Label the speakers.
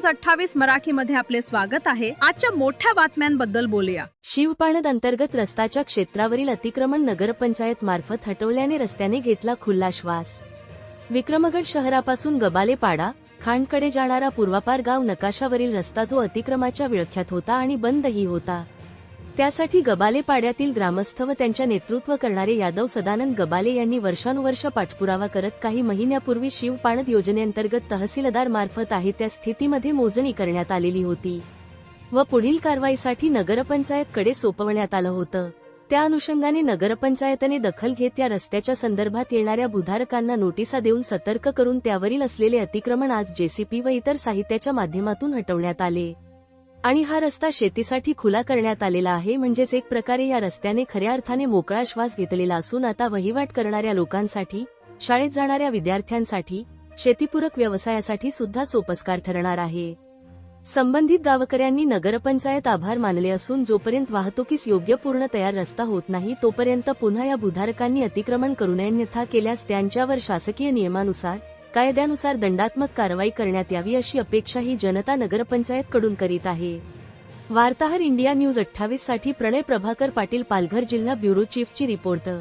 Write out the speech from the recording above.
Speaker 1: News 28 मराठीमध्ये आपले स्वागत आहे। आजच्या मोठ्या बातम्यांबद्दल बोलूया।
Speaker 2: शिवपाणद अंतर्गत रस्त्याच्या क्षेत्रावरील अतिक्रमण नगरपंचायत मार्फत हटवल्याने रस्त्याने घेतला खुला श्वास। विक्रमगड शहरापासून गबालेपाडा खांडकडे जाणारा पूर्वापार गाव नकाशावरील रस्ता जो अतिक्रमाच्या विळख्यात होता आणि बंदही होता, त्यासाठी गबालेपाड्यातील ग्रामस्थ व त्यांच्या नेतृत्व करणारे यादव सदानंद गबाले यांनी वर्षानुवर्ष पाठपुरावा करत काही महिन्यापूर्वी शिवपाणद योजनेअंतर्गत तहसीलदार मार्फत आहे त्या स्थितीमध्ये मोजणी करण्यात आलेली होती व पुढील कारवाईसाठी नगरपंचायतकडे सोपवण्यात आलं होतं। त्या अनुषंगाने नगरपंचायतने दखल घेत या रस्त्याच्या संदर्भात येणाऱ्या भूधारकांना नोटिसा देऊन सतर्क करून त्यावरील असलेले अतिक्रमण आज जेसीपी व इतर साहित्याच्या माध्यमातून हटवण्यात आले आणि हा रस्ता शेतीसाठी खुला करण्यात आलेला आहे। म्हणजेच एक प्रकारे या रस्त्याने खऱ्या अर्थाने मोकळा श्वास घेतलेला असून आता वहिवाट करणाऱ्या लोकांसाठी, शाळेत जाणाऱ्या विद्यार्थ्यांसाठी, शेतीपूरक व्यवसायासाठी सुद्धा सोपस्कार ठरणार आहे। संबंधित गावकऱ्यांनी नगरपंचायत आभार मानले असून जोपर्यंत वाहतुकीस योग्य पूर्ण तयार रस्ता होत नाही तोपर्यंत पुन्हा या भूधारकांनी अतिक्रमण करू नये, अन्यथा केल्यास त्यांच्यावर शासकीय नियमानुसार कायद्यानुसार दंडात्मक कारवाई करण्यात यावी अशी अपेक्षा ही जनता नगरपंचायतकडून करीत आहे। वार्ताहर इंडिया न्यूज 28 साठी प्रणय प्रभाकर पाटील, पालघर जिल्हा ब्युरो चीफची रिपोर्टर।